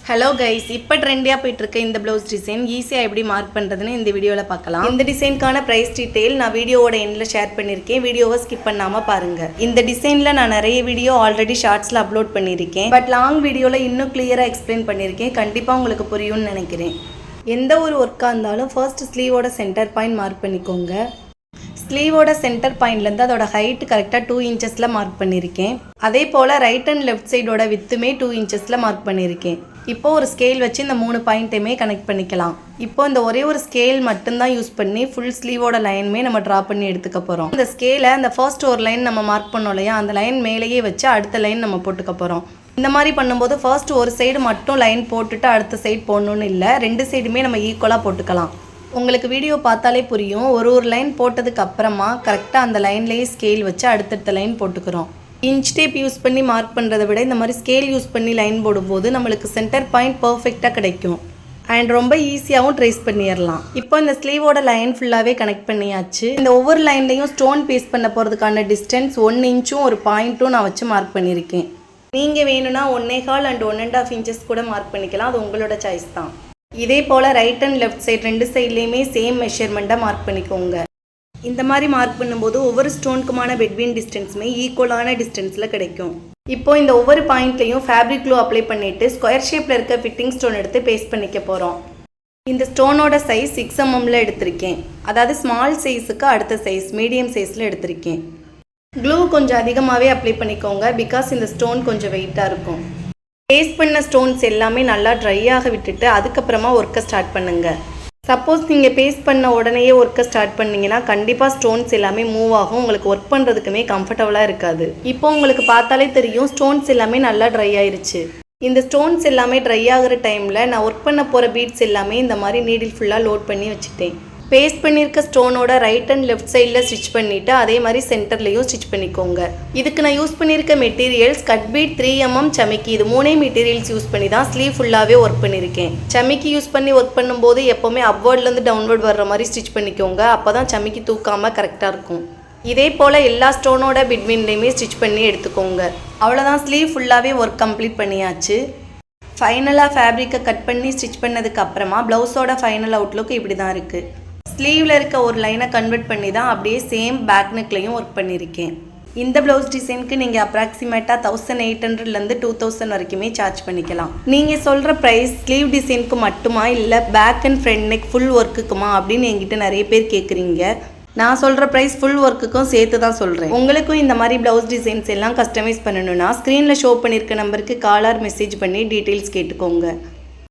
Hello guys, இப்போ ட்ரெண்டியாக போயிட்டுருக்க இந்த ப்ளவுஸ் டிசைன் ஈஸியாக எப்படி மார்க் பண்ணுறதுன்னு இந்த வீடியோவில் பார்க்கலாம். இந்த டிசைனுக்கான ப்ரைஸ் டீட்டெயில் நான் வீடியோவோட எண்டில் ஷேர் பண்ணியிருக்கேன். வீடியோவை ஸ்கிப் பண்ணாமல் பாருங்கள். இந்த டிசைனில் நான் நிறைய வீடியோ ஆல்ரெடி ஷார்ட்ஸில் அப்லோட் பண்ணியிருக்கேன். பட் லாங் வீடியோவில் இன்னும் கிளியராக எக்ஸ்பிளைன் பண்ணியிருக்கேன். கண்டிப்பாக உங்களுக்கு புரியும்னு நினைக்கிறேன். எந்த ஒரு ஒர்க்காக இருந்தாலும் ஃபர்ஸ்ட் ஸ்லீவோட சென்டர் பாயிண்ட் மார்க் பண்ணிக்கோங்க. ஸ்லீவோட சென்டர் பாயிண்ட்லேருந்து அதோட ஹைட்டு கரெக்டாக 2 இன்ச்சஸில் மார்க் பண்ணியிருக்கேன். அதே போல் ரைட் அண்ட் லெஃப்ட் சைடோட வித்துமே 2 இன்ச்சஸில் மார்க் பண்ணியிருக்கேன். இப்போ ஒரு ஸ்கேல் வச்சு இந்த 3 பாயிண்ட்டையுமே கனெக்ட் பண்ணிக்கலாம். இப்போ இந்த ஒரே ஒரு ஸ்கேல் மட்டும்தான் யூஸ் பண்ணி ஃபுல் ஸ்லீவோட லைனுமே நம்ம ட்ரா பண்ணி எடுத்துக்க போகிறோம். இந்த ஸ்கேலை அந்த ஃபர்ஸ்ட் ஒரு லைன் நம்ம மார்க் பண்ணோம் இல்லையா, அந்த லைன் மேலேயே வச்சு அடுத்த லைன் நம்ம போட்டுக்க போகிறோம். இந்த மாதிரி பண்ணும்போது ஃபர்ஸ்ட் ஒரு சைடு மட்டும் லைன் போட்டுட்டு அடுத்த சைடு போடணுன்னு இல்லை, 2 சைடுமே நம்ம ஈக்குவலாக போட்டுக்கலாம். உங்களுக்கு வீடியோ பார்த்தாலே புரியும். ஒரு லைன் போட்டதுக்கு அப்புறமா கரெக்டாக அந்த லைன்லேயே ஸ்கேல் வச்சு அடுத்தடுத்த லைன் போட்டுக்கிறோம். இன்ச் டேப் யூஸ் பண்ணி மார்க் பண்ணுறதை விட இந்த மாதிரி ஸ்கேல் யூஸ் பண்ணி லைன் போடும்போது நம்மளுக்கு சென்டர் பாயிண்ட் பர்ஃபெக்டாக கிடைக்கும் அண்ட் ரொம்ப ஈஸியாகவும் ட்ரேஸ் பண்ணிடலாம். இப்போ இந்த ஸ்லீவோட லைன் ஃபுல்லாகவே கனெக்ட் பண்ணியாச்சு. இந்த ஒவ்வொரு லைன்லையும் ஸ்டோன் பேஸ்ட் பண்ண போகிறதுக்கான டிஸ்டன்ஸ் 1 இன்ச்சும் ஒரு பாயிண்ட்டும் நான் வச்சு மார்க் பண்ணியிருக்கேன். நீங்கள் வேணும்னா 1.25 அண்ட் 1.5 இன்ச்சஸ் கூட மார்க் பண்ணிக்கலாம். அது உங்களோட சாய்ஸ் தான். இதே போல் ரைட் அண்ட் லெஃப்ட் சைடு 2 சைட்லேயுமே சேம் மெஷர்மெண்ட்டாக மார்க் பண்ணிக்கோங்க. இந்த மாதிரி மார்க் பண்ணும்போது ஒவ்வொரு ஸ்டோனுக்குமான பெட்வீன் டிஸ்டன்ஸுமே ஈக்குவலான டிஸ்டன்ஸில் கிடைக்கும். இப்போ இந்த ஒவ்வொரு பாயிண்ட்லையும் ஃபேப்ரிக் க்ளூ அப்ளை பண்ணிவிட்டு ஸ்கொயர் ஷேப்பில் இருக்க ஃபிட்டிங் ஸ்டோன் எடுத்து பேஸ்ட் பண்ணிக்க போகிறோம். இந்த ஸ்டோனோட சைஸ் 6 mmல எடுத்திருக்கேன். அதாவது ஸ்மால் சைஸுக்கு அடுத்த சைஸ் மீடியம் சைஸில் எடுத்திருக்கேன். க்ளூ கொஞ்சம் அதிகமாகவே அப்ளை பண்ணிக்கோங்க, பிகாஸ் இந்த ஸ்டோன் கொஞ்சம் வெயிட்டாக இருக்கும். பேஸ்ட் பண்ண ஸ்டோன்ஸ் எல்லாமே நல்லா ட்ரை ஆக விட்டுட்டு அதுக்கப்புறமா ஒர்க்கை ஸ்டார்ட் பண்ணுங்கள். சப்போஸ் நீங்கள் பேஸ்ட் பண்ண உடனேயே ஒர்க்கை ஸ்டார்ட் பண்ணிங்கன்னா கண்டிப்பாக ஸ்டோன்ஸ் எல்லாமே மூவ் ஆகும். உங்களுக்கு ஒர்க் பண்ணுறதுக்குமே கம்ஃபர்டபுளாக இருக்காது. இப்போ உங்களுக்கு பார்த்தாலே தெரியும் ஸ்டோன்ஸ் எல்லாமே நல்லா ட்ரை ஆயிருச்சு. இந்த ஸ்டோன்ஸ் எல்லாமே ட்ரை ஆகிற டைமில் நான் ஒர்க் பண்ண போகிற பீட்ஸ் எல்லாமே இந்த மாதிரி நீடில் ஃபுல்லாக லோட் பண்ணி வச்சுட்டேன். பேஸ்ட் பண்ணியிருக்க ஸ்டோனோட ரைட் அண்ட் லெஃப்ட் சைடில் ஸ்டிச் பண்ணிவிட்டு அதே மாதிரி சென்டர்லேயும் ஸ்டிச் பண்ணிக்கோங்க. இதுக்கு நான் யூஸ் பண்ணியிருக்க மெட்டீரியல்ஸ் கட் பீட் 3 mm சமிக்கி. இது 3 மெட்டீரியல்ஸ் யூஸ் பண்ணி தான் ஸ்லீவ் ஃபுல்லாகவே ஒர்க் பண்ணியிருக்கேன். சமிக்கி யூஸ் பண்ணி ஒர்க் பண்ணும்போது எப்போவுமே அப்வர்ட்லேருந்து டவுன்வர்ட் வர்ற மாதிரி ஸ்டிச் பண்ணிக்கோங்க. அப்போ தான் சமிக்கி தூக்காமல் கரெக்டாக இருக்கும். இதே போல் எல்லா ஸ்டோனோட பிட்வீன்லேயுமே ஸ்டிச் பண்ணி எடுத்துக்கோங்க. அவ்வளோதான், ஸ்லீவ் ஃபுல்லாகவே ஒர்க் கம்ப்ளீட் பண்ணியாச்சு. ஃபைனலாக ஃபேப்ரிக்கை கட் பண்ணி ஸ்டிச் பண்ணதுக்கு அப்புறமா ப்ளவுஸோட ஃபைனல் அவுட்லுக் இப்படி தான் இருக்குது. ஸ்லீவில் இருக்க ஒரு லைனை கன்வெர்ட் பண்ணி தான் அப்படியே சேம் பேக் நெக்லையும் ஒர்க் பண்ணியிருக்கேன். இந்த ப்ளவுஸ் டிசைனுக்கு நீங்கள் அப்ராக்சிமேட்டாக 1800லேருந்து 2000 வரைக்குமே சார்ஜ் பண்ணிக்கலாம். நீங்கள் சொல்கிற ப்ரைஸ் ஸ்லீவ் டிசைனுக்கு மட்டுமா இல்லை back and front neck full ஒர்க்குக்குமா அப்படின்னு என்கிட்ட நிறைய பேர் கேட்குறீங்க. நான் சொல்கிற ப்ரைஸ் ஃபுல் ஒர்க்குக்கும் சேர்த்து தான் சொல்கிறேன். உங்களுக்கும் இந்த மாதிரி ப்ளவுஸ் டிசைன்ஸ் எல்லாம் கஸ்டமைஸ் பண்ணணும்னா ஸ்க்ரீனில் ஷோ பண்ணியிருக்க நம்பருக்கு கால் ஆர் மெசேஜ் பண்ணி டீட்டெயில்ஸ் கேட்டுக்கோங்க.